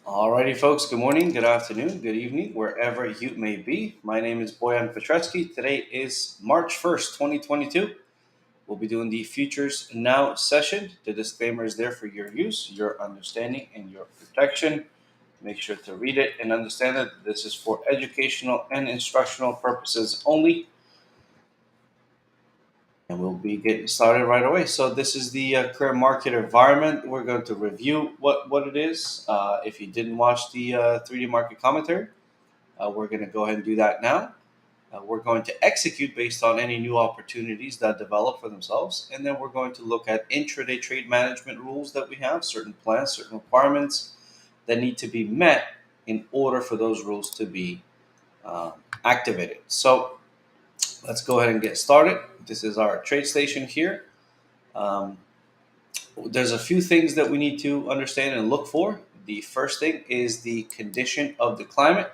Alrighty, folks. Good morning, good afternoon, good evening, wherever you may be. My name is Boyan Petretsky. Today is March 1st, 2022. We'll be doing the Futures Now session. The disclaimer is there for your use, your understanding, and your protection. Make sure to read it and understand that this is for educational and instructional purposes only. And we'll be getting started right away. So this is the current market environment. We're going to review what it is. If you didn't watch the 3D market commentary, we're going to go ahead and do that now. We're going to execute based on any new opportunities that develop for themselves. And then we're going to look at intraday trade management rules that we have, certain plans, certain requirements that need to be met in order for those rules to be activated. So let's go ahead and get started. This is our trade station here. Um, there's a few things that we need to understand and look for. The first thing is the condition of the climate.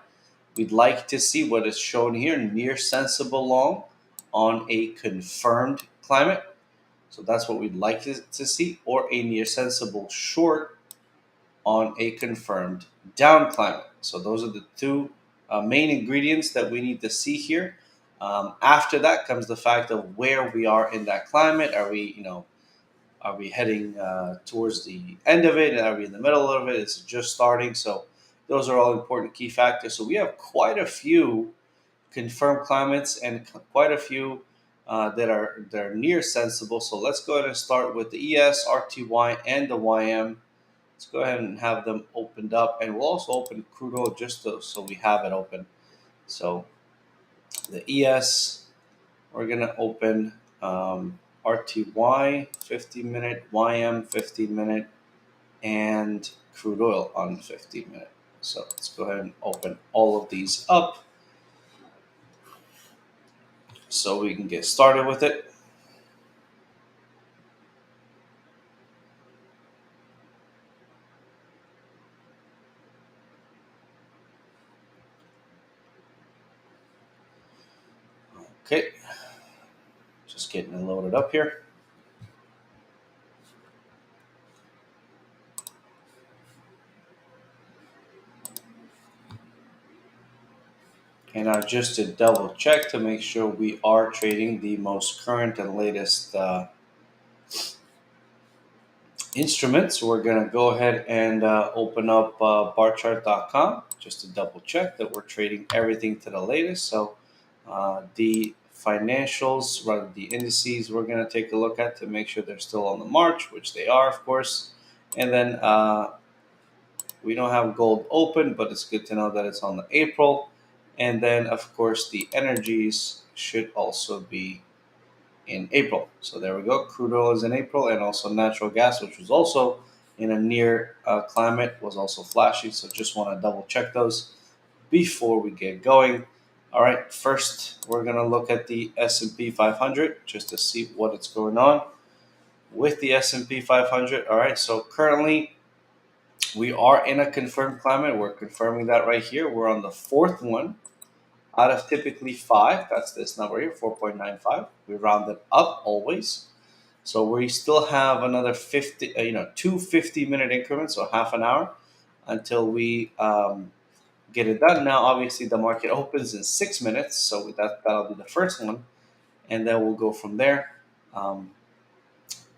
We'd like to see what is shown here, near sensible long on a confirmed climate. So that's what we'd like to see, or a near sensible short on a confirmed down climate. So those are the two main ingredients that we need to see here. After that comes the fact of where we are in that climate. Are we heading towards the end of it? Are we in the middle of it? Is it just starting? So those are all important key factors. So we have quite a few confirmed climates and quite a few that are near sensible. So let's go ahead and start with the ES, RTY, and the YM. Let's go ahead and have them opened up, and we'll also open crude oil so we have it open. So the ES, we're gonna open RTY 15-minute, YM 15-minute, and crude oil on the 15-minute. So let's go ahead and open all of these up so we can get started with it. Okay, just getting it loaded up here. And now just to double check to make sure we are trading the most current and latest instruments, we're going to go ahead and open up barchart.com just to double check that we're trading everything to the latest. So the financials, rather the indices, we're going to take a look at to make sure they're still on the March, which they are, of course. And then we don't have gold open, but it's good to know that it's on the April. And then, of course, the energies should also be in April. So there we go. Crude oil is in April, and also natural gas, which was also in a near climate, was also flashing. So just want to double check those before we get going. All right, first we're gonna look at the S&P 500 just to see what is going on with the S&P 500. All right, so currently we are in a confirmed climate. We're confirming that right here. We're on the fourth one out of typically five. That's this number here, 4.95. We round it up always. So we still have another 2 50-minute increments, so half an hour until we get it done. Now, obviously, the market opens in 6 minutes, so that'll be the first one, and then we'll go from there. Um,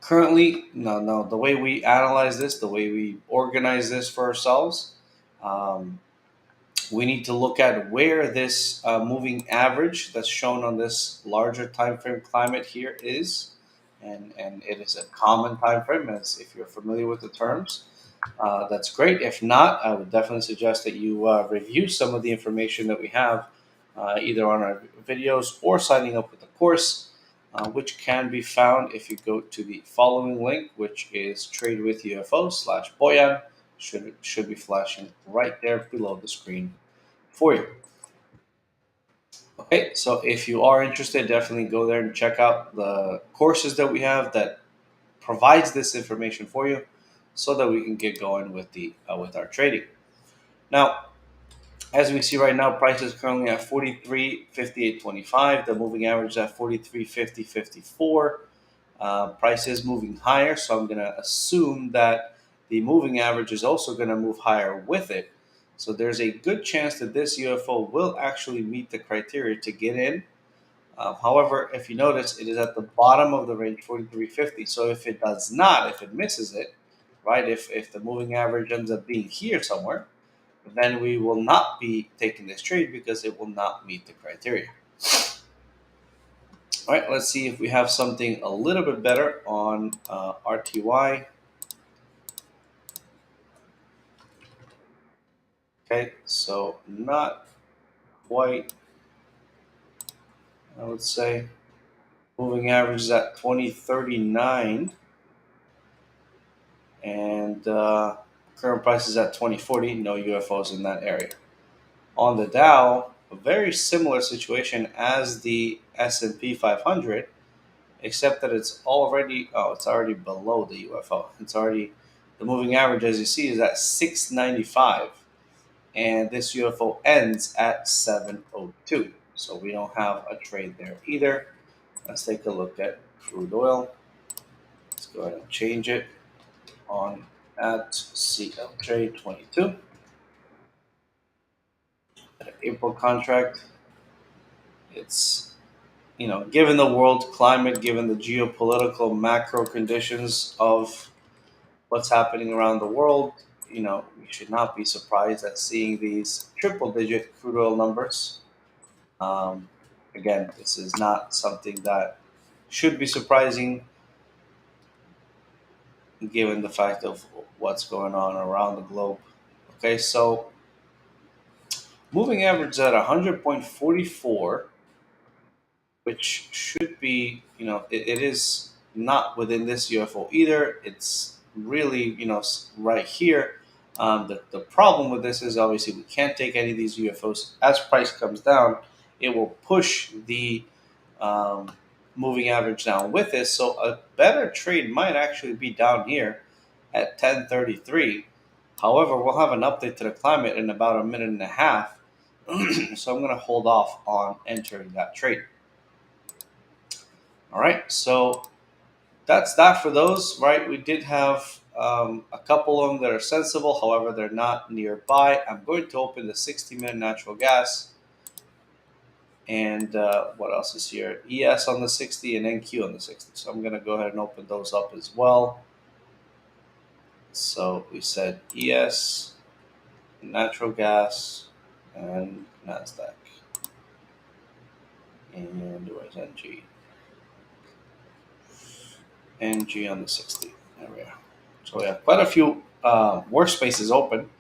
Currently, no, the way we analyze this, the way we organize this for ourselves, um, we need to look at where this moving average that's shown on this larger time frame climate here is, and it is a common time frame, as if you're familiar with the terms. That's great. If not, I would definitely suggest that you review some of the information that we have either on our videos or signing up with the course, which can be found if you go to the following link, which is tradewithufos/Boyan. Should be flashing right there below the screen for you. Okay, so if you are interested, definitely go there and check out the courses that we have that provides this information for you, so that we can get going with our trading. Now, as we see right now, price is currently at 43.5825. The moving average is at 43.5054. Price is moving higher, so I'm going to assume that the moving average is also going to move higher with it. So there's a good chance that this UFO will actually meet the criteria to get in. However, if you notice, it is at the bottom of the range, 43.50. So if it does not, if it misses it, right, if the moving average ends up being here somewhere, then we will not be taking this trade because it will not meet the criteria. All right, let's see if we have something a little bit better on RTY. Okay, so not quite, I would say. Moving average is at 2039, and current price is at 2040. No UFOs in that area. On the Dow, a very similar situation as the S&P 500, except that it's already below the UFO. It's already, the moving average, as you see, is at 695, and this UFO ends at 702. So we don't have a trade there either. Let's take a look at crude oil. Let's go ahead and change it on at CL trade 22. At April contract, it's, given the world climate, given the geopolitical macro conditions of what's happening around the world, we should not be surprised at seeing these triple-digit crude oil numbers. Um, Again, this is not something that should be surprising given the fact of what's going on around the globe. Okay, so moving average at 100.44, which should be, it is not within this UFO either. It's really, right here. The problem with this is obviously we can't take any of these UFOs. As price comes down, it will push the um, moving average down with it. So a better trade might actually be down here at 1033. However, we'll have an update to the climate in about a minute and a half. So I'm going to hold off on entering that trade. All right, so that's that for those, right? We did have a couple of them that are sensible. However, they're not nearby. I'm going to open the 60-minute natural gas. And what else is here? ES on the 60 and NQ on the 60. So I'm going to go ahead and open those up as well. So we said ES, natural gas, and NASDAQ. And where's NG? NG on the 60. There we are. So we have quite a few workspaces open.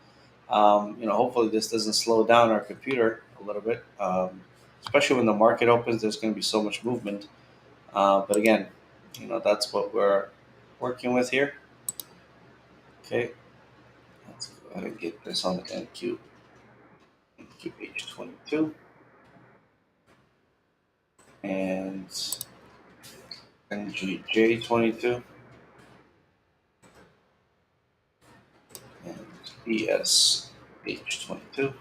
Hopefully this doesn't slow down our computer a little bit. Especially when the market opens, there's going to be so much movement. But again, that's what we're working with here. Okay, let's go ahead and get this on the NQ. NQH22. And NGJ22. And ESH22.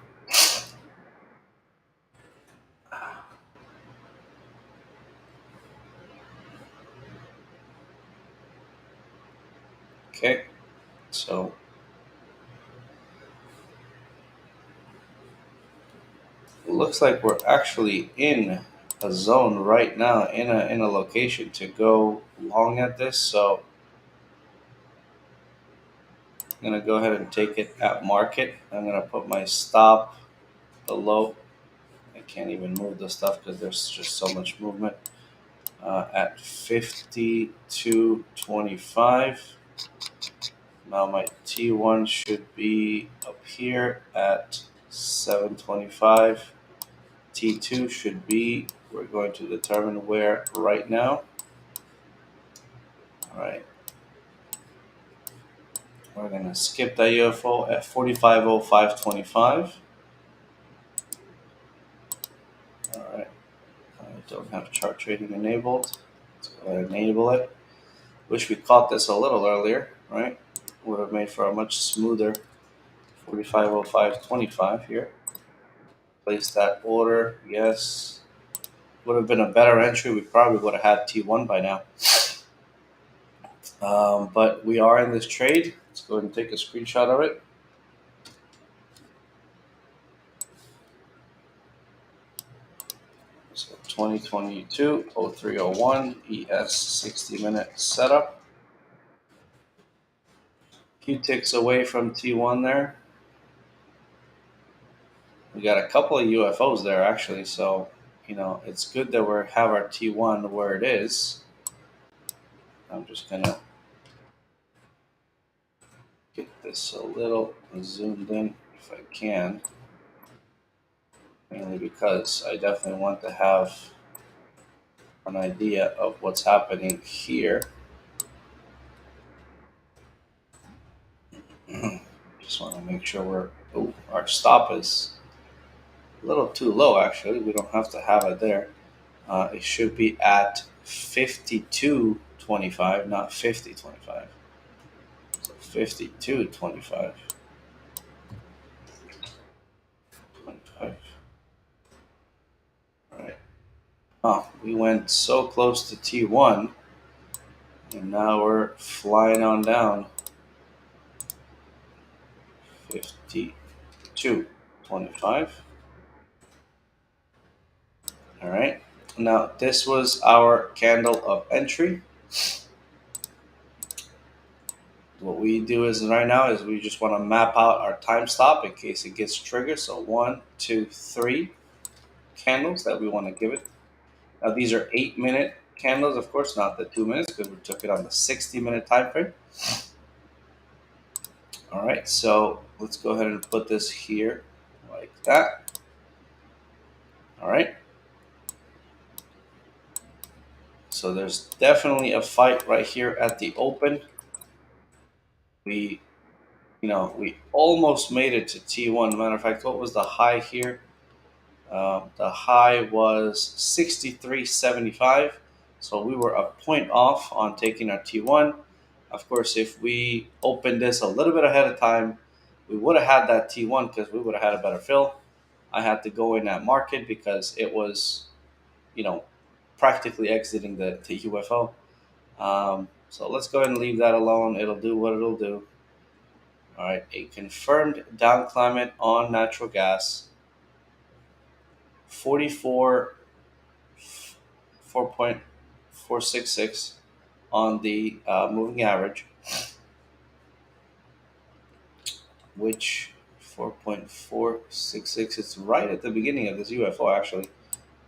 Okay, so it looks like we're actually in a zone right now, in a location to go long at this. So I'm gonna go ahead and take it at market. I'm gonna put my stop below. I can't even move the stuff because there's just so much movement. At 52.25. Now my T1 should be up here at 725. T2 should be, we're going to determine where right now. All right. We're going to skip that UFO at 45.0525. All right. I don't have chart trading enabled. Let's go ahead and enable it. Wish we caught this a little earlier, right? Would have made for a much smoother 45.0525 here. Place that order, yes. Would have been a better entry. We probably would have had T1 by now. But we are in this trade. Let's go ahead and take a screenshot of it. So 2022-0301 ES 60-minute setup. Few ticks away from T1 there. We got a couple of UFOs there actually, so it's good that we have our T1 where it is. I'm just gonna get this a little zoomed in if I can, mainly because I definitely want to have an idea of what's happening here. Just want to make sure our stop is a little too low actually. We don't have to have it there. It should be at 52.25, not 50.25. So 52.25. 25. All right. Oh, we went so close to T1, and now we're flying on down. 52.25. All right. Now this was our candle of entry. What we do is right now is we just want to map out our time stop in case it gets triggered. So 1, 2, 3 candles that we want to give it. Now these are 8-minute candles, of course, not the 2 minutes because we took it on the 60-minute time frame. All right, so let's go ahead and put this here like that. All right. So there's definitely a fight right here at the open. We almost made it to T1. Matter of fact, what was the high here? The high was 63.75. So we were a point off on taking our T1. Of course, if we opened this a little bit ahead of time, we would have had that T1 because we would have had a better fill. I had to go in at market because it was, practically exiting the UFO. So let's go ahead and leave that alone. It'll do what it'll do. All right, a confirmed down climate on natural gas. 44, 4.466 on the moving average, which 4.466 is right at the beginning of this UFO actually.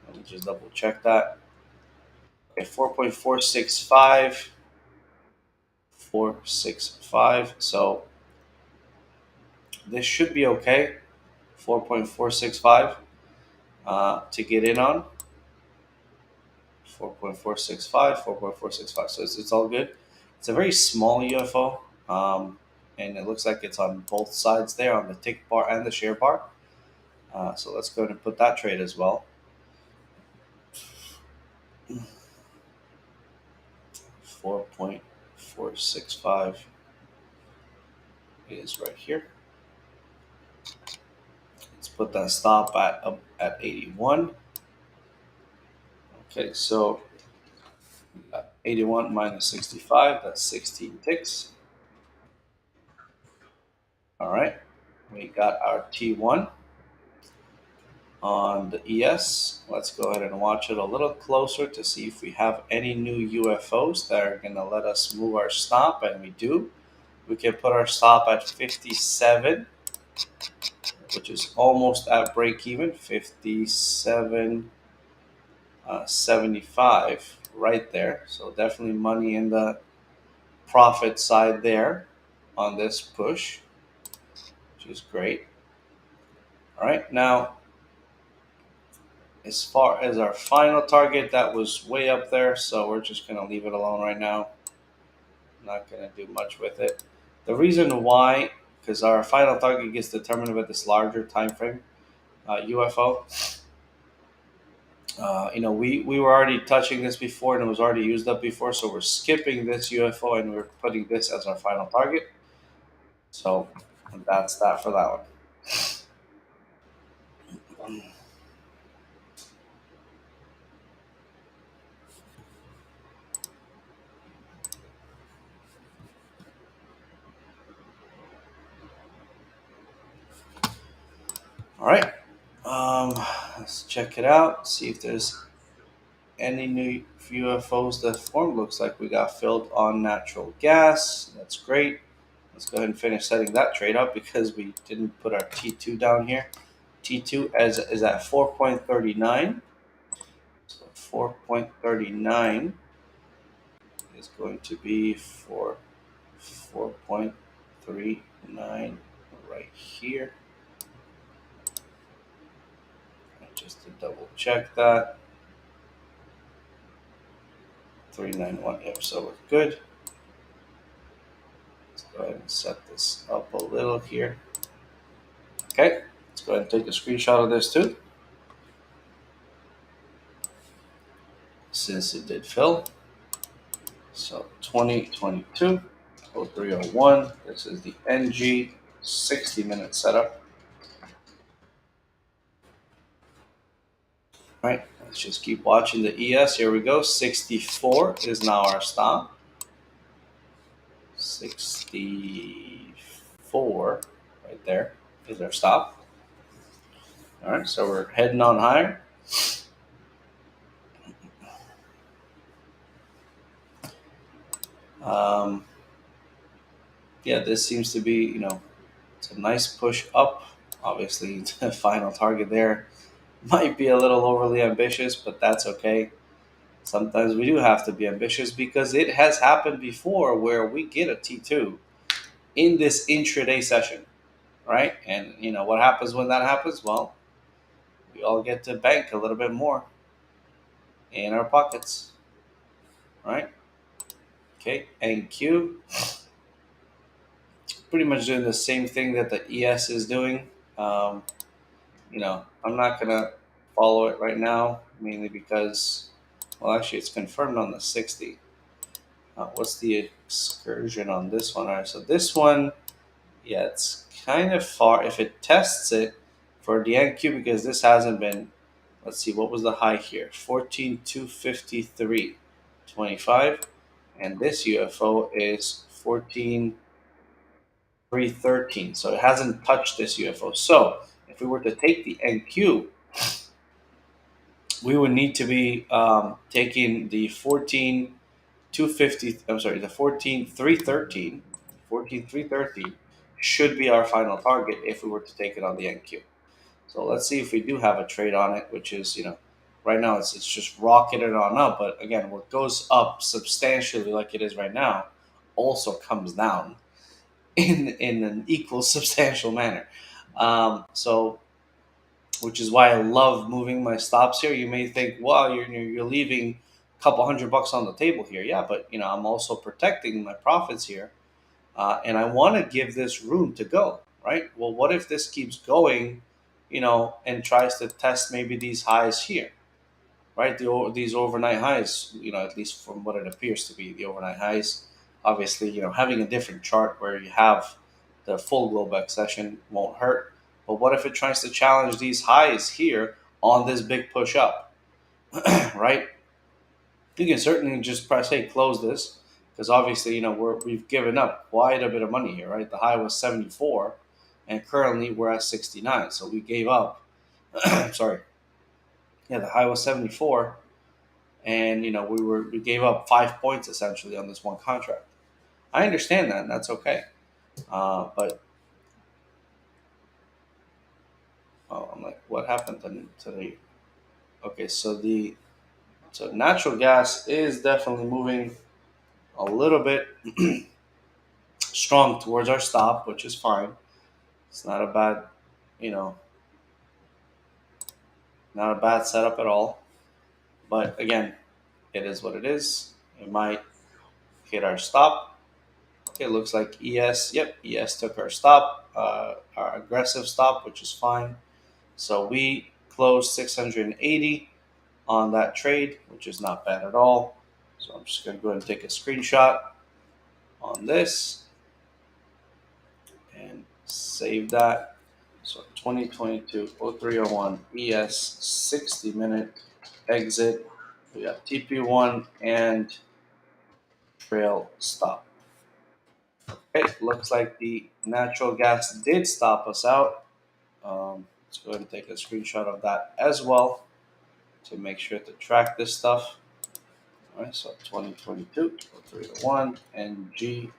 Let me just double check that. Okay, 4.465, 465. So this should be okay. 4.465 to get in on. 4.465, 4.465. So it's all good. It's a very small UFO, and it looks like it's on both sides there, on the tick bar and the share bar. So let's go ahead and put that trade as well. 4.465 is right here. Let's put that stop at 81. Okay, so 81 minus 65, that's 16 ticks. All right, we got our T1 on the ES. Let's go ahead and watch it a little closer to see if we have any new UFOs that are going to let us move our stop, and we do. We can put our stop at 57, which is almost at break even. 57.75 right there. So definitely money in the profit side there on this push, which is great. All right, now as far as our final target, that was way up there, so we're just going to leave it alone right now. Not going to do much with it. The reason why, because our final target gets determined with this larger time frame UFO. We were already touching this before and it was already used up before, so we're skipping this UFO and we're putting this as our final target. So that's that for that one. All right. Let's check it out. See if there's any new UFOs that formed. Looks like we got filled on natural gas. That's great. Let's go ahead and finish setting that trade up because we didn't put our T2 down here. T2 is at 4.39. So 4.39 is going to be for 4.39 right here. Just to double check that. 391. Yep, so we're good. Let's go ahead and set this up a little here. Okay, let's go ahead and take a screenshot of this too, since it did fill. So 2022 0301. This is the NG 60-minute setup. All right, let's just keep watching the ES. Here we go. 64 is now our stop. 64 right there is our stop. All right, so we're heading on higher. Yeah, this seems to be, it's a nice push up. Obviously, the final target there might be a little overly ambitious, but that's okay. Sometimes we do have to be ambitious because it has happened before where we get a T2 in this intraday session, right? And what happens when that happens? Well, we all get to bank a little bit more in our pockets, right? Okay, and Q pretty much doing the same thing that the ES is doing. Um, I'm not gonna follow it right now, mainly because, well, actually, it's confirmed on the 60. What's the excursion on this one? All right, so this one, yeah, it's kind of far. If it tests it for the NQ, because this hasn't been, let's see, what was the high here? 14,253.25, and this UFO is 14,313. So it hasn't touched this UFO. So if we were to take the NQ, we would need to be taking the 14,250. I'm sorry, the 14,313. 14,313 should be our final target if we were to take it on the NQ. So let's see if we do have a trade on it, which is, right now it's just rocketed on up. But again, what goes up substantially like it is right now also comes down in an equal substantial manner. So which is why I love moving my stops here. You may think, wow, you're leaving a couple $100 on the table here. Yeah, but I'm also protecting my profits here, and I want to give this room to go. Right. Well, what if this keeps going, and tries to test maybe these highs here, right? These overnight highs, at least from what it appears to be the overnight highs. Obviously, having a different chart where you have the full Globex session won't hurt. But what if it tries to challenge these highs here on this big push up, right? You can certainly just press, hey, close this, because obviously, we've given up quite a bit of money here, right? The high was 74, and currently we're at 69. So we gave up. Sorry. Yeah, the high was 74, and we gave up 5 points essentially on this one contract. I understand that, and that's okay. But I'm like, what happened to the? Okay, so natural gas is definitely moving a little bit strong towards our stop, which is fine. It's not a bad, you know, not a bad setup at all. But again, it is what it is. It might hit our stop. Okay, looks like ES. Yep, ES took our stop, our aggressive stop, which is fine. So we closed 680 on that trade, which is not bad at all. So I'm just going to go ahead and take a screenshot on this and save that. So 2022 0301 ES 60-minute exit. We have TP1 and trail stop. Okay, looks like the natural gas did stop us out. Let's go ahead and take a screenshot of that as well to make sure to track this stuff. All right, so 2022, 3 to 1, NG,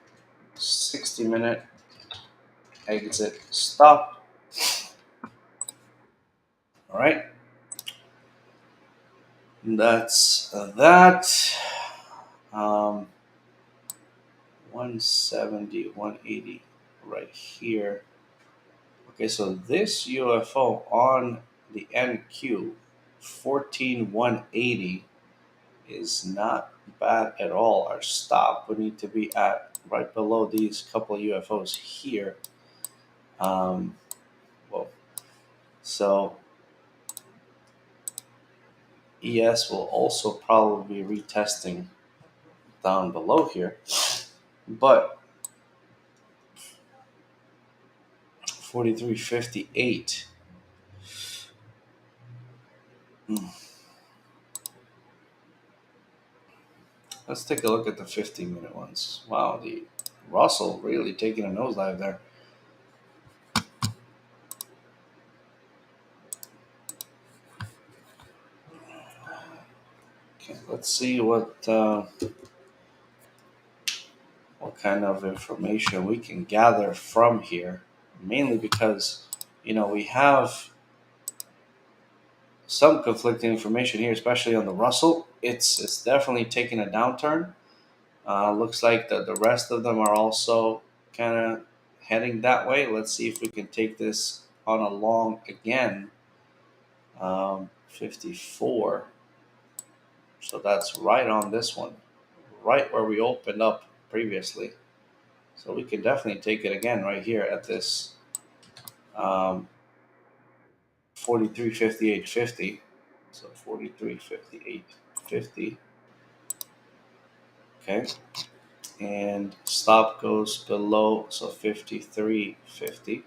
60-minute exit stop. All right, that's that. 170, 180 right here. Okay, so this UFO on the NQ 14180 is not bad at all. Our stop would need to be at right below these couple of UFOs here. Um, well, so ES will also probably be retesting down below here, but 4358. Let's take a look at the 15-minute ones. Wow, the Russell really taking a nosedive there. Okay, let's see what kind of information we can gather from here. Mainly because, we have some conflicting information here, especially on the Russell. It's definitely taking a downturn. Looks like the rest of them are also kind of heading that way. Let's see if we can take this on a long again. 54. So that's right on this one, right where we opened up previously. So we can definitely take it again right here at this 43.58.50. So 43.58.50. Okay. And stop goes below, so 53.50.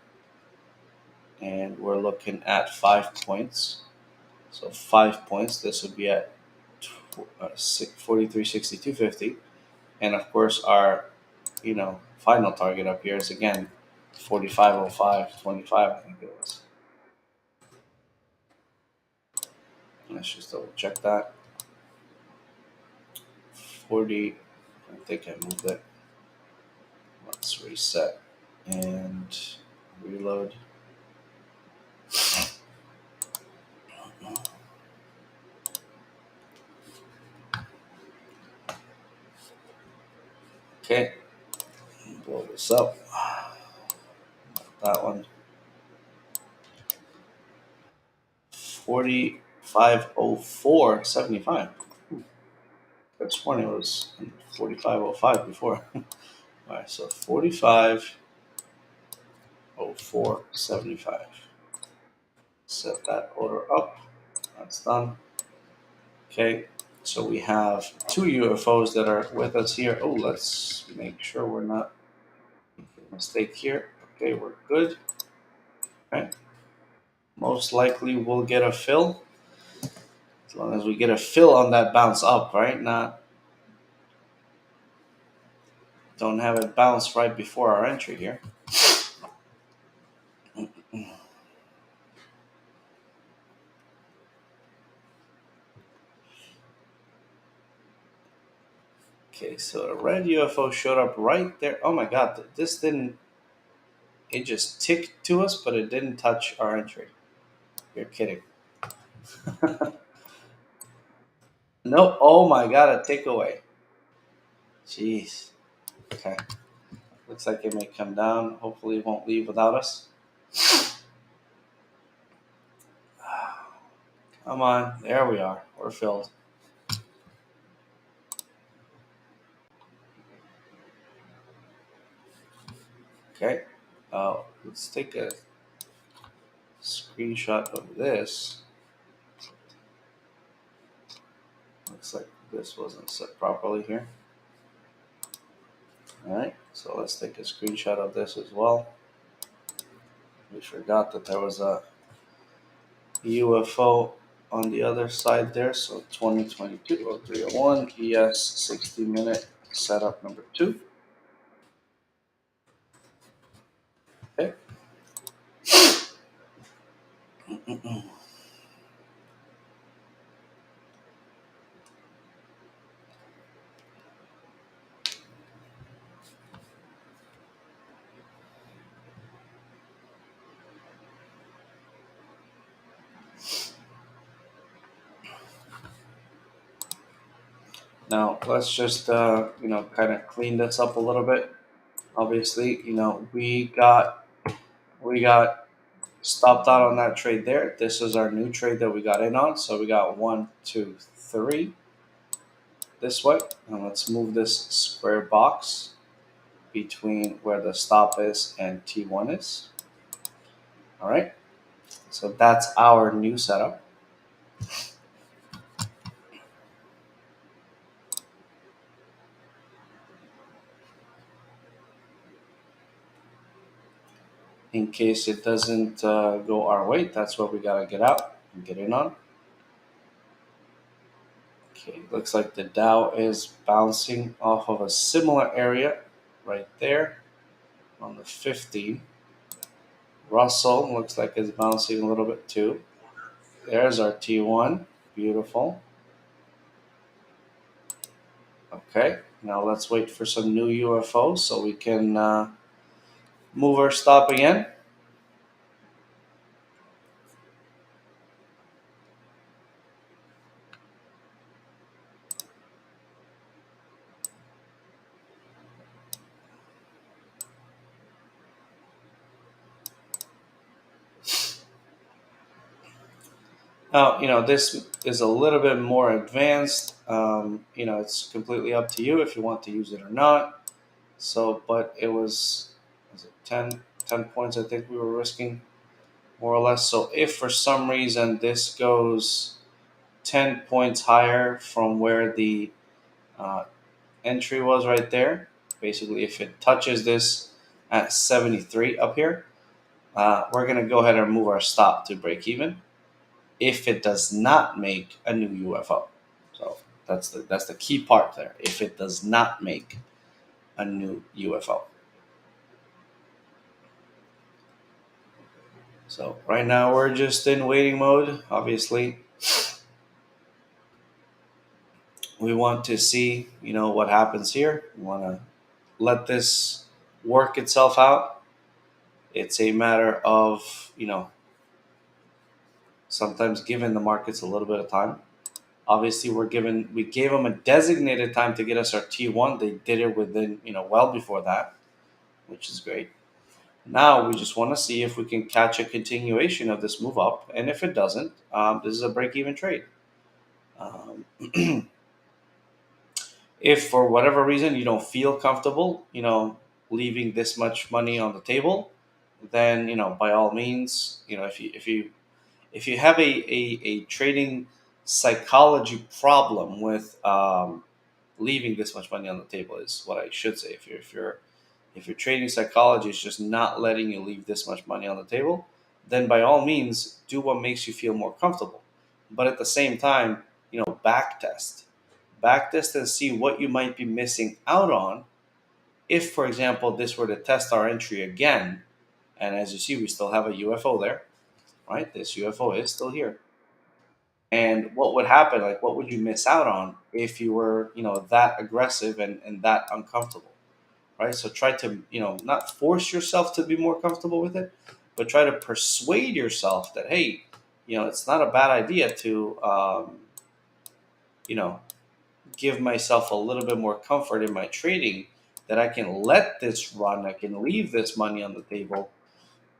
And we're looking at 5 points. So 5 points, this would be at 43.62.50. And of course, our final target up here is again 45.05.25, I think it was. Let's just double check that. 40, I think I moved it. Let's reset and reload. Okay, blow this up. That one. 45.04.75. That's when it was 45.05 before. All right, so 45.04.75. Set that order up. That's done. Okay, so we have two UFOs that are with us here. Oh, let's make sure we're not making a mistake here. Okay, we're good. Okay. Most likely we'll get a fill. As long as we get a fill on that bounce up, right? Don't have it bounce right before our entry here. Okay, so the red UFO showed up right there. Oh my god, this didn't. It just ticked to us, but it didn't touch our entry. You're kidding. No, oh my god, a takeaway. Jeez. Okay. Looks like it may come down. Hopefully it won't leave without us. Come on. There we are. We're filled. Okay. Let's take a screenshot of this. Looks like this wasn't set properly here. Alright, so let's take a screenshot of this as well. We forgot that there was a UFO on the other side there. So 2022-0301 ES 60-minute setup number 2. Okay. Now let's just kind of clean this up a little bit. Obviously, we got stopped out on that trade there. This is our new trade that we got in on. So we got 1, 2, 3 this way. And let's move this square box between where the stop is and T1 is. All right. So that's our new setup. In case it doesn't go our way, that's what we got to get out and get in on. Okay, looks like the Dow is bouncing off of a similar area right there on the 15. Russell looks like it's bouncing a little bit too. There's our T1. Beautiful. Okay, now let's wait for some new UFOs so we can move our stop again. Now, this is a little bit more advanced. It's completely up to you if you want to use it or not. So, but was it 10 points I think we were risking, more or less. So if for some reason this goes 10 points higher from where the uh, entry was right there, basically if it touches this at 73 up here, we're going to go ahead and move our stop to break even if it does not make a new UFO. So that's the key part there. If it does not make a new UFO. So right now we're just in waiting mode. Obviously, we want to see, what happens here. We want to let this work itself out. It's a matter of, sometimes giving the markets a little bit of time. Obviously, we gave them a designated time to get us our T1. They did it within, well before that, which is great. Now we just want to see if we can catch a continuation of this move up, and if it doesn't, this is a break-even trade. Um, if for whatever reason you don't feel comfortable, leaving this much money on the table, then by all means, if you have a trading psychology problem with leaving this much money on the table, is what I should say. If your trading psychology is just not letting you leave this much money on the table, then by all means do what makes you feel more comfortable. But at the same time, backtest and see what you might be missing out on if, for example, this were to test our entry again. And as you see, we still have a UFO there, right? This UFO is still here. And what would happen? Like, what would you miss out on if you were, that aggressive and that uncomfortable, right? So try to, not force yourself to be more comfortable with it, but try to persuade yourself that, hey, it's not a bad idea to, you know, give myself a little bit more comfort in my trading, that I can let this run, I can leave this money on the table,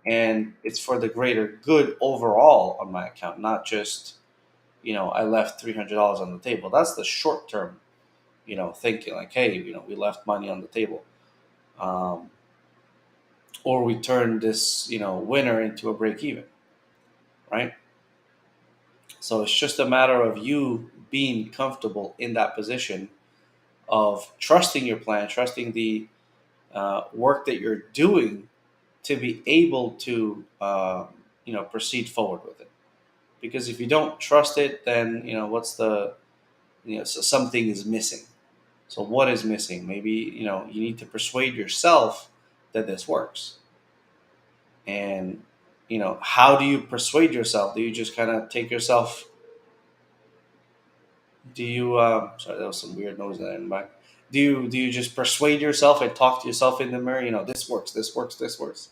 and it's for the greater good overall on my account, not just, I left $300 on the table. That's the short term, thinking like, hey, we left money on the table. Um, or we turned this, winner into a break even, right? So it's just a matter of you being comfortable in that position of trusting your plan, trusting the work that you're doing to be able to proceed forward with it. Because if you don't trust it, then what's the so something is missing. So what is missing? Maybe you need to persuade yourself that this works, and how do you persuade yourself? Do you just kind of take yourself? Do you? Sorry, that was some weird noise in the back. Do you just persuade yourself and talk to yourself in the mirror? This works. This works. This works.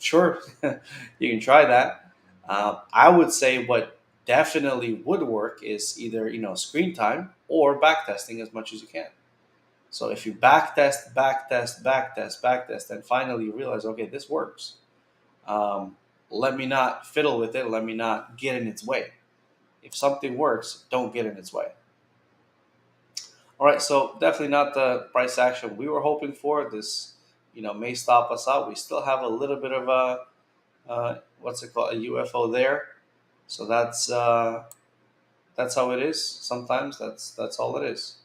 Sure, you can try that. I would say what definitely would work is either screen time or back testing as much as you can. So if you back test, back test, back test, back test, then finally you realize, okay, this works. Um, Let me not fiddle with it. Let me not get in its way. If something works, don't get in its way. All right, so definitely not the price action we were hoping for. This, may stop us out. We still have a little bit of a what's it called, a UFO there. So that's how it is. Sometimes that's all it is.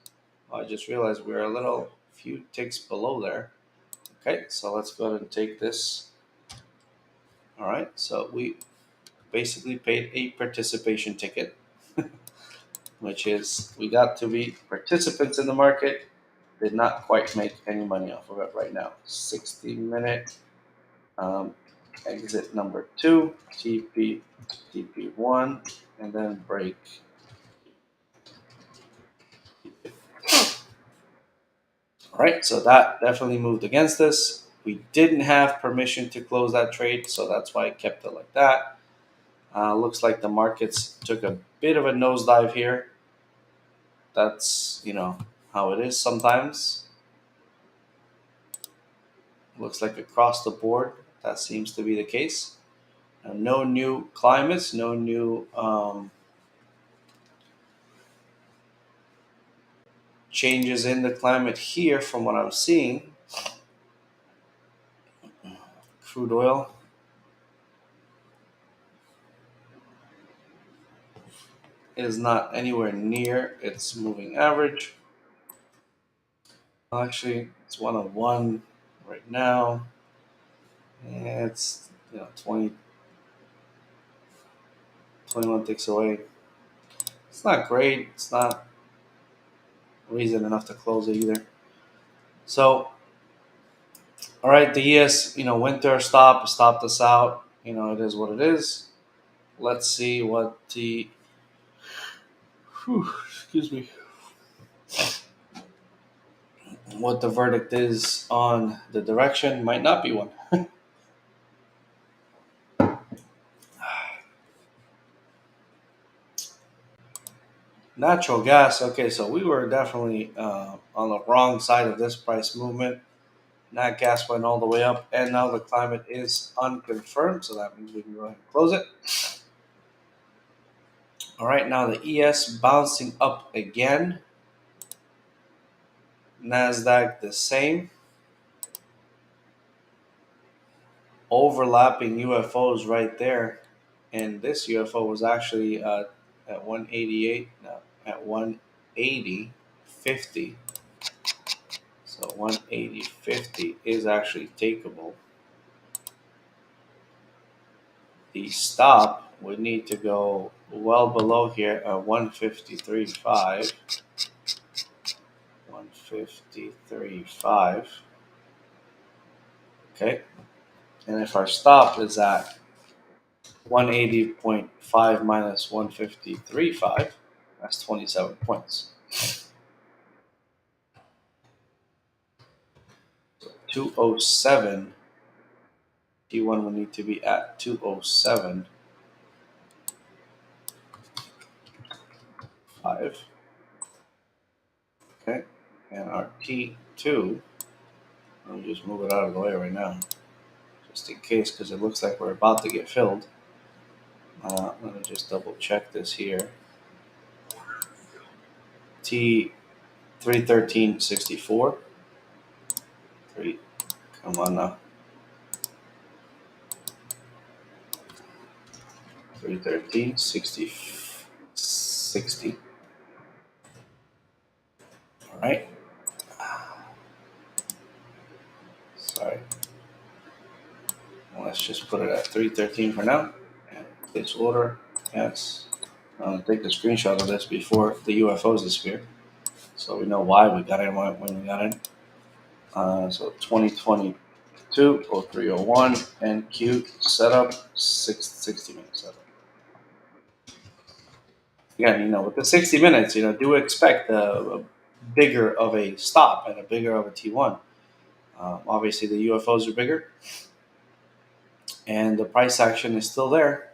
I just realized we're a little few ticks below there. Okay, so let's go ahead and take this. All right, so we basically paid a participation ticket, which is we got to be participants in the market. Did not quite make any money off of it right now. 60-minute exit number 2, TP1, and then break. All right, so that definitely moved against us. We didn't have permission to close that trade, so that's why I kept it like that. Looks like the markets took a bit of a nosedive here. That's, how it is sometimes. Looks like across the board, that seems to be the case. No new climates, no new changes in the climate here from what I'm seeing. Crude oil is not anywhere near its moving average. Actually, it's 101 right now. And it's 20, 21 ticks away. It's not great. It's not reason enough to close it either. So, all right, the ES, winter stopped us out. It is what it is. Let's see what the excuse me, what the verdict is on the direction. Might not be one. Natural gas. Okay, so we were definitely on the wrong side of this price movement. Nat gas went all the way up, and now the climate is unconfirmed, so that means we can go ahead and close it. All right, now the ES bouncing up again. Nasdaq the same. Overlapping UFOs right there, and this UFO was actually at 188, no, at 180.50. So 180.50 is actually takeable. The stop would need to go well below here at 153.5. 153.5. Okay. And if our stop is at 180.5 minus 153.5, that's 27 points. So 207. T1 will need to be at 207.5. Okay. And our T2, let me just move it out of the way right now, just in case, because it looks like we're about to get filled. Let me just double check this here. T 313.64. Come on now. 313.60. All right. Sorry. Let's just put it at 313 for now. And place order. Yes. I'm going to take a screenshot of this before the UFOs disappear, so we know why we got in when we got in. So 2020 20301 and Q setup 60 minutes setup. Again, with the 60 minutes, do expect a bigger of a stop and a bigger of a T1. Obviously, the UFOs are bigger, and the price action is still there.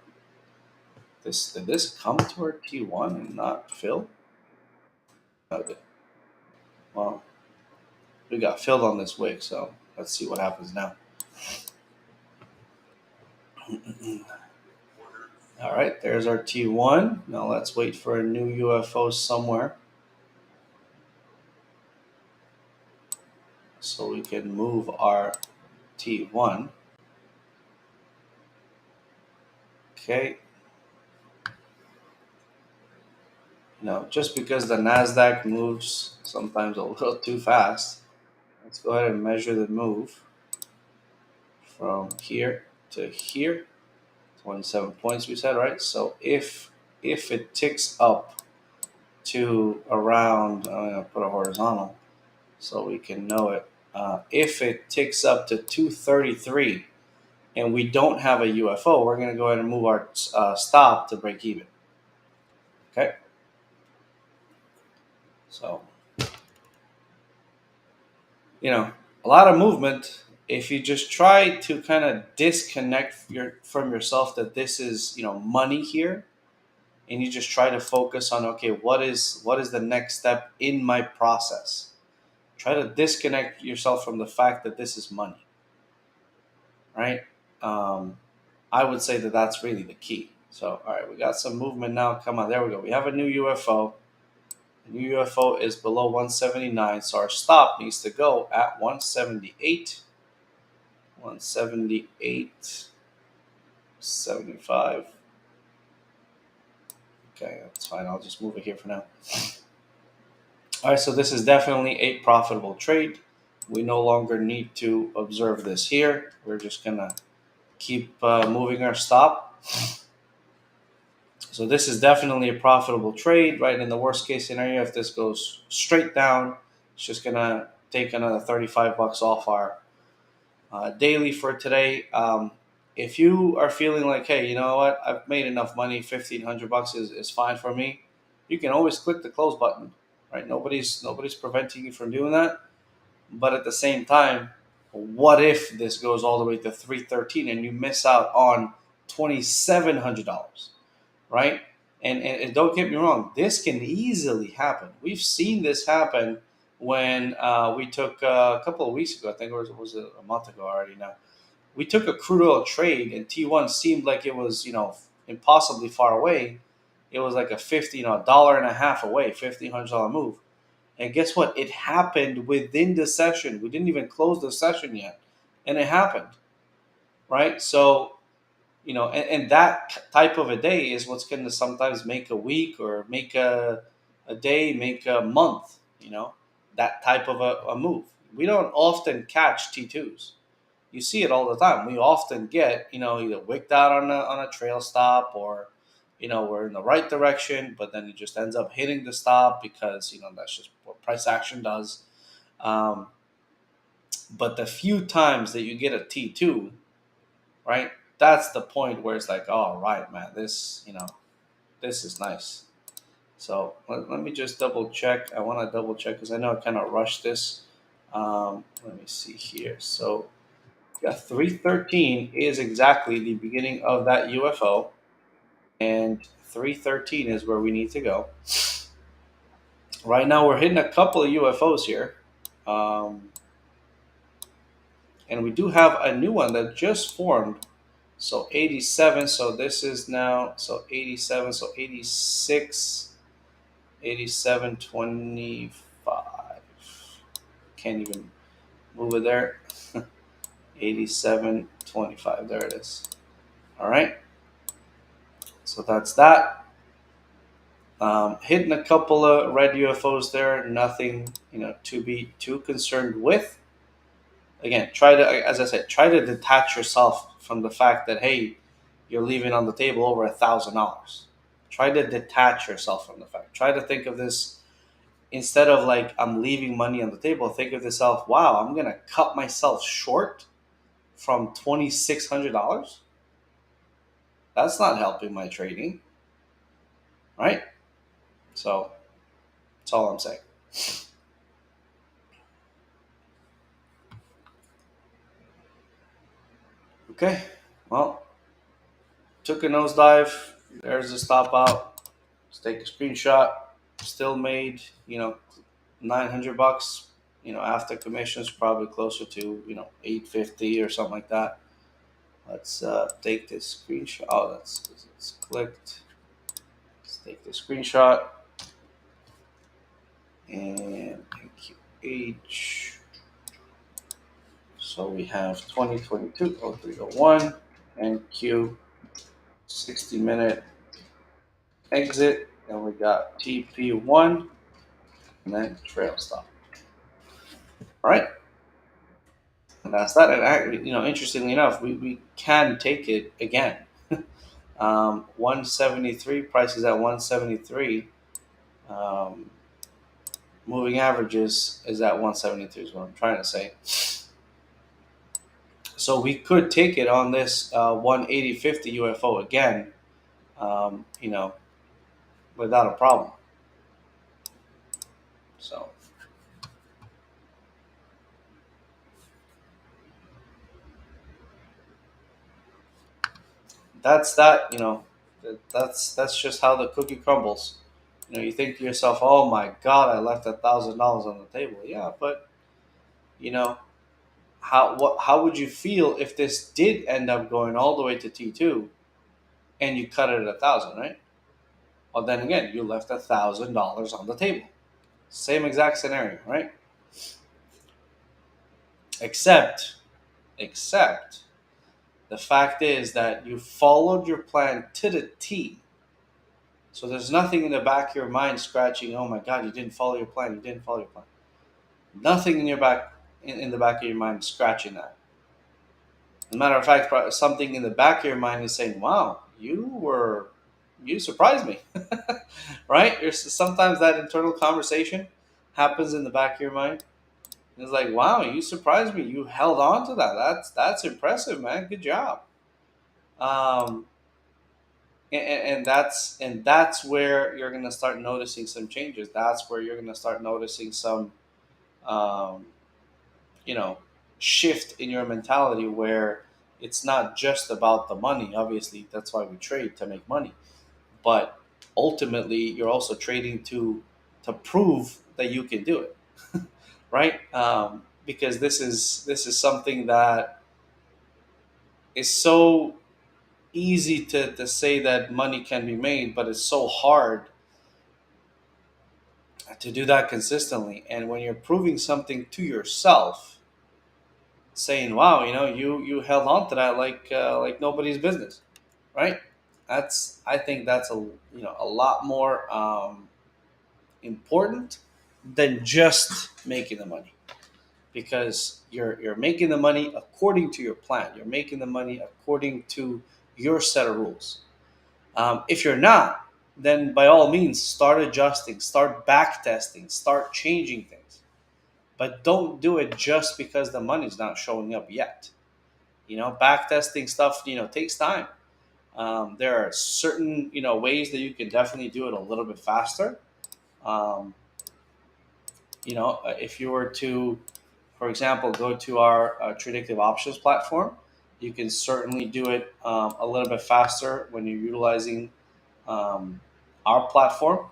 Did this come to our T1 and not fill? Okay. Well, we got filled on this wick, so let's see what happens now. All right, there's our T1. Now let's wait for a new UFO somewhere so we can move our T1. Okay. Just because the NASDAQ moves sometimes a little too fast, let's go ahead and measure the move from here to here. 27 points we said, right? So if it ticks up to around, I'm going to put a horizontal so we can know it. If it ticks up to 233 and we don't have a UFO, we're going to go ahead and move our stop to break even. Okay? So, a lot of movement. If you just try to kind of disconnect from yourself that this is, money here, and you just try to focus on, okay, what is the next step in my process? Try to disconnect yourself from the fact that this is money, right? I would say that that's really the key. So, all right, we got some movement now. Come on, there we go. We have a new UFO. The new UFO is below 179, so our stop needs to go at 178. 178.75. Okay, that's fine. I'll just move it here for now. All right, so this is definitely a profitable trade. We no longer need to observe this here. We're just going to keep moving our stop. So this is definitely a profitable trade, right? In the worst case scenario, if this goes straight down, it's just going to take another $35 off our daily for today. If you are feeling like, hey, you know what, I've made enough money, $1,500 is fine for me, you can always click the close button, right? Nobody's preventing you from doing that. But at the same time, what if this goes all the way to 313 and you miss out on $2,700, right? And don't get me wrong, this can easily happen. We've seen this happen when we took a couple of weeks ago. I think it was a month ago already now. We took a crude oil trade, and T1 seemed like it was, impossibly far away. It was like a $1.50 away, $1,500 move. And guess what? It happened within the session. We didn't even close the session yet, and it happened, right? So, and that type of a day is what's going to sometimes make a week or make a day, make a month. That type of a move. We don't often catch T2s. You see it all the time. We often get, either wicked out on a trail stop, or, we're in the right direction, but then it just ends up hitting the stop because, that's just what price action does. But the few times that you get a T2, right, that's the point where it's like, oh, right, man, this is nice. So let me just double check. I want to double check because I know I kind of rushed this. Let me see here. So, yeah, 313 is exactly the beginning of that UFO, and 313 is where we need to go. Right now, we're hitting a couple of UFOs here, and we do have a new one that just formed. So 87. So this is now 87. So 86, 87.25. Can't even move it there. 87.25. There it is. All right. So that's that. Hitting a couple of red UFOs there. Nothing, to be too concerned with. Again, as I said, try to detach yourself from the fact that, hey, you're leaving on the table over $1,000. Try to detach yourself from the fact. Try to think of this instead of like I'm leaving money on the table. Think of yourself, wow, I'm gonna cut myself short from $2,600. That's not helping my trading, right? So that's all I'm saying. Okay, well, took a nosedive. There's the stop out. Let's take a screenshot. Still made, 900 bucks. After commissions, probably closer to 850 or something like that. Let's take this screenshot. Oh, it's clicked. Let's take the screenshot and QH. So we have 2022-0301 and Q 60-minute exit, and we got TP1 and then trail stop. All right, and that's that. And interestingly enough, we can take it again. 173 prices at 173. Um, moving averages is at 173 is what I'm trying to say. So we could take it on this 180.50 UFO again, um, you know, without a problem. So that's that. That's just how the cookie crumbles. You think to yourself, "Oh my God, I left $1,000 on the table." Yeah, but you know how would you feel if this did end up going all the way to T2 and you cut it at 1,000, right? Well, then again, you left $1,000 on the table. Same exact scenario, right? Except, except the fact is that you followed your plan to the T. So there's nothing in the back of your mind scratching, "Oh my God, you didn't follow your plan. You didn't follow your plan." Nothing in your back, in the back of your mind scratching that. As a matter of fact, something in the back of your mind is saying, "Wow, you surprised me," right? Sometimes that internal conversation happens in the back of your mind. It's like, "Wow, you surprised me. You held on to that. That's impressive, man. Good job." Um, and that's where you're gonna start noticing some changes. That's where you're gonna start noticing some, um, you know, shift in your mentality where it's not just about the money. Obviously, that's why we trade, to make money. But ultimately, you're also trading to prove that you can do it, right? Because this is something that is so easy to say that money can be made, but it's so hard to do that consistently. And when you're proving something to yourself, saying, "Wow, you held on to that like nobody's business," right? I think that's a lot more important than just making the money, because you're making the money according to your plan. You're making the money according to your set of rules. If you're not, then by all means start adjusting, start back testing, start changing things. But don't do it just because the money's not showing up yet. Back testing stuff, takes time. There are certain, ways that you can definitely do it a little bit faster. Um, if you were to, for example, go to our predictive options platform, you can certainly do it a little bit faster when you're utilizing our platform.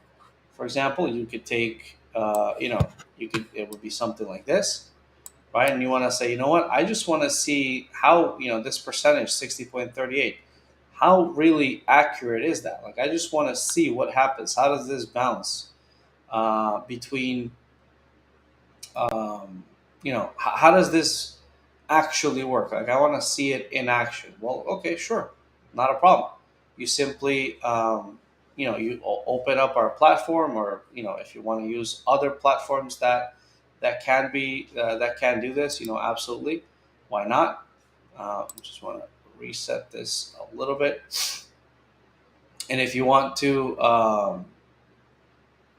For example, you could take, it would be something like this, right? And you want to say, "You know what? I just want to see how, this percentage, 60.38, how really accurate is that? Like, I just want to see what happens. How does this bounce between, how does this actually work? Like, I want to see it in action." Well, okay, sure, not a problem. You simply, you open up our platform, or if you want to use other platforms that can do this, absolutely, why not? Just want to reset this a little bit, and if you want to,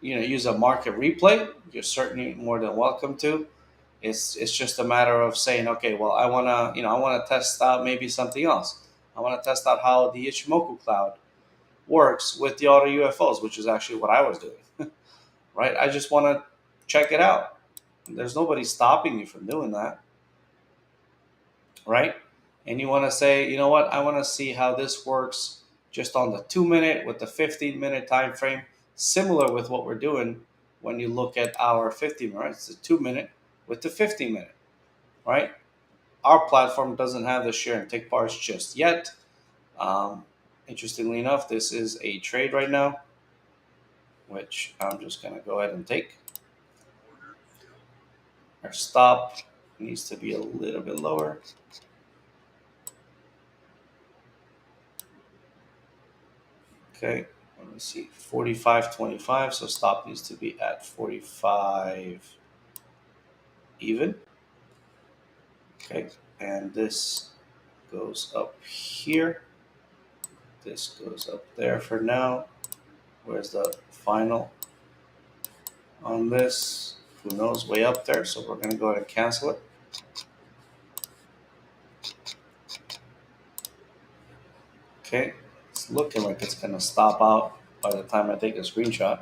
use a market replay, you're certainly more than welcome to. It's just a matter of saying, okay, well, I wanna test out maybe something else. I want to test out how the Ichimoku cloud works with the auto UFOs, which is actually what I was doing. Right? I just want to check it out. There's nobody stopping you from doing that, right? And you want to say, you know what? I want to see how this works just on the 2 minute with the 15-minute time frame, similar with what we're doing when you look at our 15 minute. Right? It's a 2 minute with the 15 minute, right? Our platform doesn't have the share and take parts just yet. Um, Interestingly enough, this is a trade right now, which I'm just going to go ahead and take. Our stop needs to be a little bit lower. Okay, let me see, 45.25. So stop needs to be at 45 even. Okay, and this goes up here. This goes up there for now. Where's the final on this? Who knows? Way up there. So we're going to go ahead and cancel it. Okay, it's looking like it's going to stop out by the time I take a screenshot.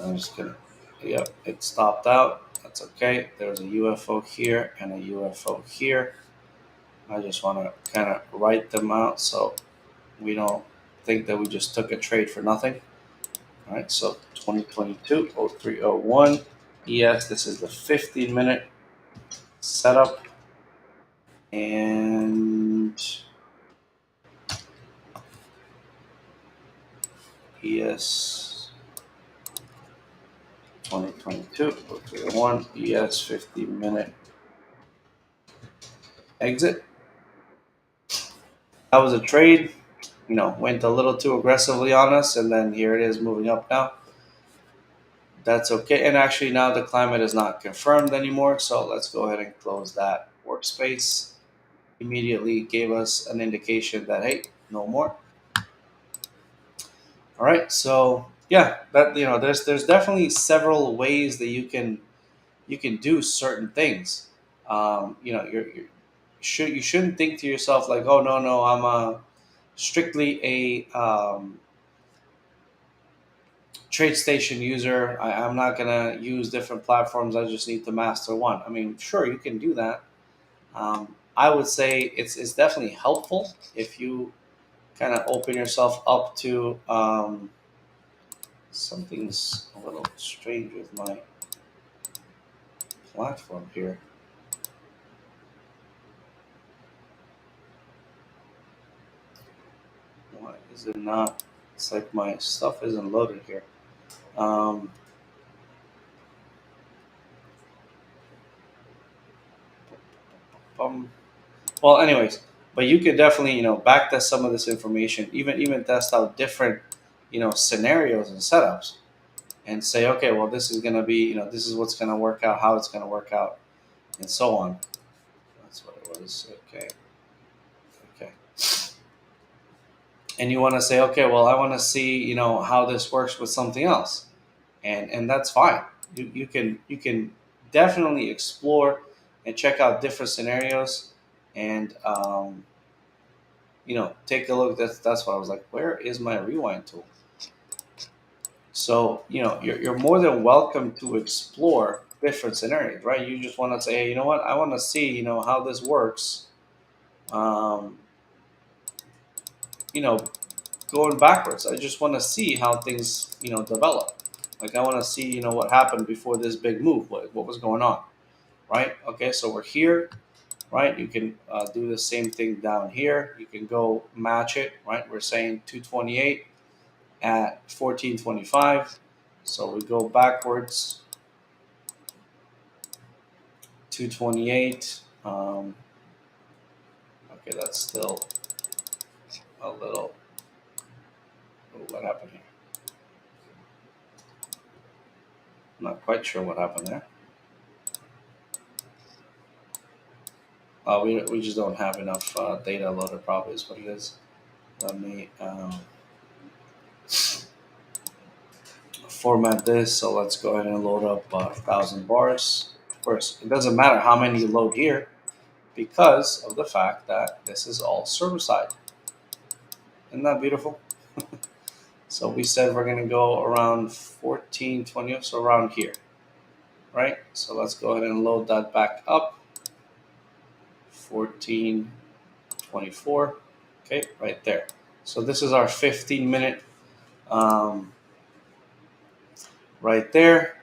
I'm just gonna, yep, it stopped out. That's okay. There's a UFO here and a UFO here. I just want to kind of write them out so we don't think that we just took a trade for nothing. All right, so 2022-0301. Yes, this is the 15-minute setup. And ES 2022-0301. ES 15-minute exit. That was a trade. Went a little too aggressively on us, and then here it is moving up now. That's okay. And actually, now the climate is not confirmed anymore. So let's go ahead and close that workspace. Immediately gave us an indication that, hey, no more. All right. So yeah, that there's definitely several ways that you can do certain things. You shouldn't think to yourself like, oh no, I'm strictly a TradeStation user. I'm not gonna use different platforms. I just need to master one. I mean, sure, you can do that. I would say it's definitely helpful if you kind of open yourself up to something's a little strange with my platform here. Why is it not? It's like my stuff isn't loaded here. Um, um, well, anyways, but you could definitely back test some of this information, even test out different scenarios and setups, and say, okay, well, this is gonna be this is what's gonna work out, how it's gonna work out, and so on. That's what it was. Okay, okay. And you want to say, okay, well, I want to see how this works with something else, and that's fine. You can definitely explore and check out different scenarios, and take a look. That's what I was like. Where is my rewind tool? So you're more than welcome to explore different scenarios, right? You just want to say, hey, you know what? I want to see how this works. Um, you know, Going backwards. I just want to see how things develop. Like I want to see what happened before this big move. What was going on, right? Okay, so we're here, right? You can do the same thing down here. You can go match it, right? We're saying 228 at 1425. So we go backwards, 228. Okay, that's still a little. Oh, what happened here? I'm not quite sure what happened there. We just don't have enough data loaded, probably is what it is. Let me format this. So let's go ahead and load up 1,000 bars. Of course, it doesn't matter how many you load here because of the fact that this is all server side. Isn't that beautiful? So we said we're going to go around 1420, so around here, right? So let's go ahead and load that back up. 1424, okay, right there. So this is our 15-minute right there.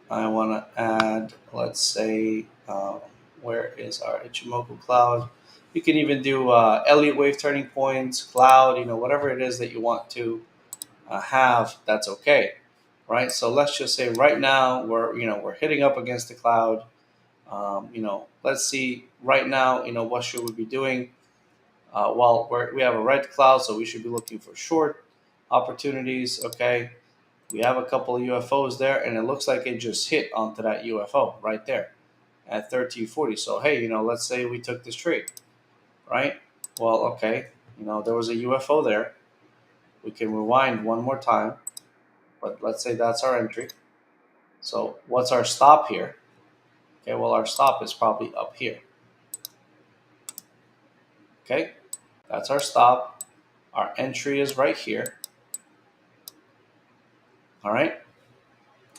I want to add, let's say, where is our Ichimoku cloud? You can even do Elliott wave turning points, cloud, whatever it is that you want to have, that's okay, right? So let's just say right now we're hitting up against the cloud. Let's see right now, what should we be doing? Well, we have a red cloud, so we should be looking for short opportunities. Okay, we have a couple of UFOs there, and it looks like it just hit onto that UFO right there at 1340. So hey, let's say we took this trade, right? Well, okay, there was a UFO there. We can rewind one more time, but let's say that's our entry. So what's our stop here? Okay, well, our stop is probably up here. Okay, that's our stop. Our entry is right here. All right.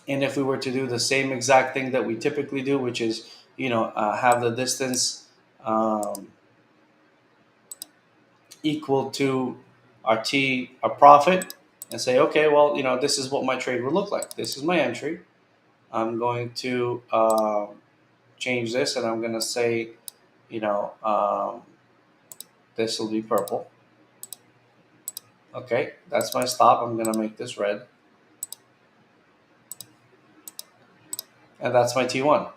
And if we were to do the same exact thing that we typically do, which is, have the distance equal to our T, our profit, and say, okay, well, this is what my trade would look like. This is my entry. I'm going to change this, and I'm going to say, this will be purple. Okay, that's my stop. I'm going to make this red. And that's my T1.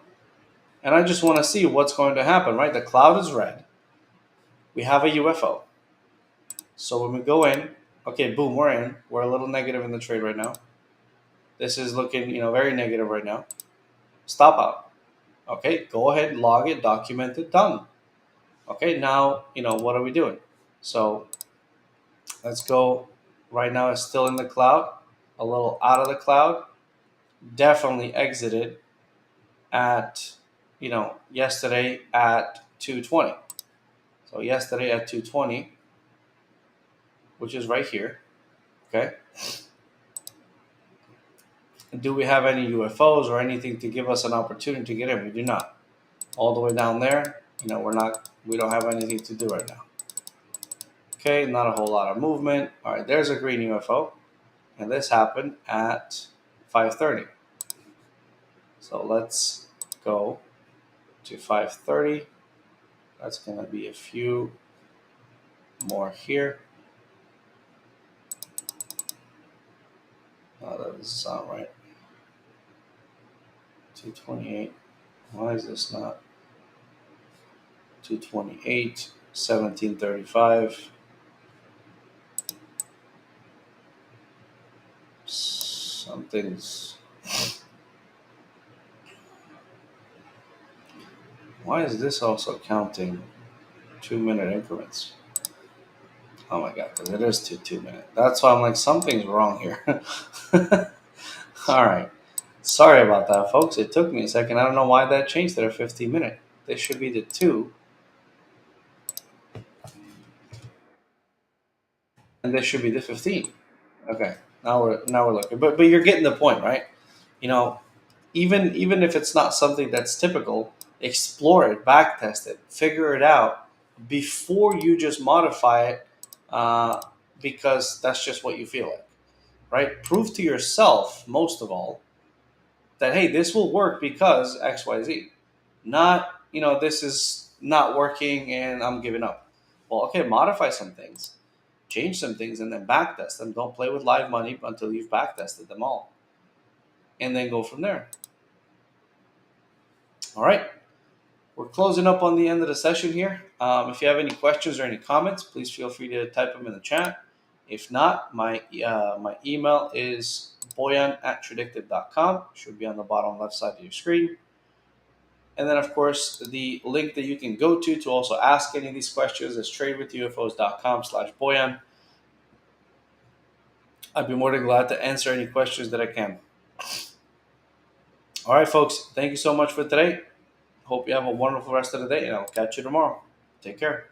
And I just want to see what's going to happen, right? The cloud is red. We have a UFO. So when we go in, okay, boom, we're in. We're a little negative in the trade right now. This is looking, very negative right now. Stop out. Okay, go ahead, log it, document it, done. Okay, now, what are we doing? So let's go. Right now it's still in the cloud, a little out of the cloud. Definitely exited at, yesterday at 220. So yesterday at 220, which is right here. Okay. Do we have any UFOs or anything to give us an opportunity to get in? We do not. All the way down there, we don't have anything to do right now. Okay, not a whole lot of movement. All right, there's a green UFO. And this happened at 5:30. So let's go to 5:30. That's going to be a few more here. Oh, that doesn't sound right. 228. Why is this not? 228, 1735. Something's. Why is this also counting 2-minute increments? Oh my god, because it is 2-minute. That's why I'm like, something's wrong here. All right. Sorry about that, folks. It took me a second. I don't know why that changed to a 15-minute. This should be the 2. And this should be the 15. Okay. Now we're looking. But you're getting the point, right? Even if it's not something that's typical, explore it, backtest it, figure it out before you just modify it, because that's just what you feel like, right? Prove to yourself, most of all, that hey, this will work because X, Y, Z. Not this is not working and I'm giving up. Well, okay, modify some things, change some things, and then backtest them. Don't play with live money until you've backtested them all, and then go from there. All right. We're closing up on the end of the session here. If you have any questions or any comments, please feel free to type them in the chat. If not, my email is boyan@tradictive.com. Should be on the bottom left side of your screen. And then, of course, the link that you can go to also ask any of these questions is tradewithufos.com/boyan. I'd be more than glad to answer any questions that I can. All right, folks. Thank you so much for today. Hope you have a wonderful rest of the day, and I'll catch you tomorrow. Take care.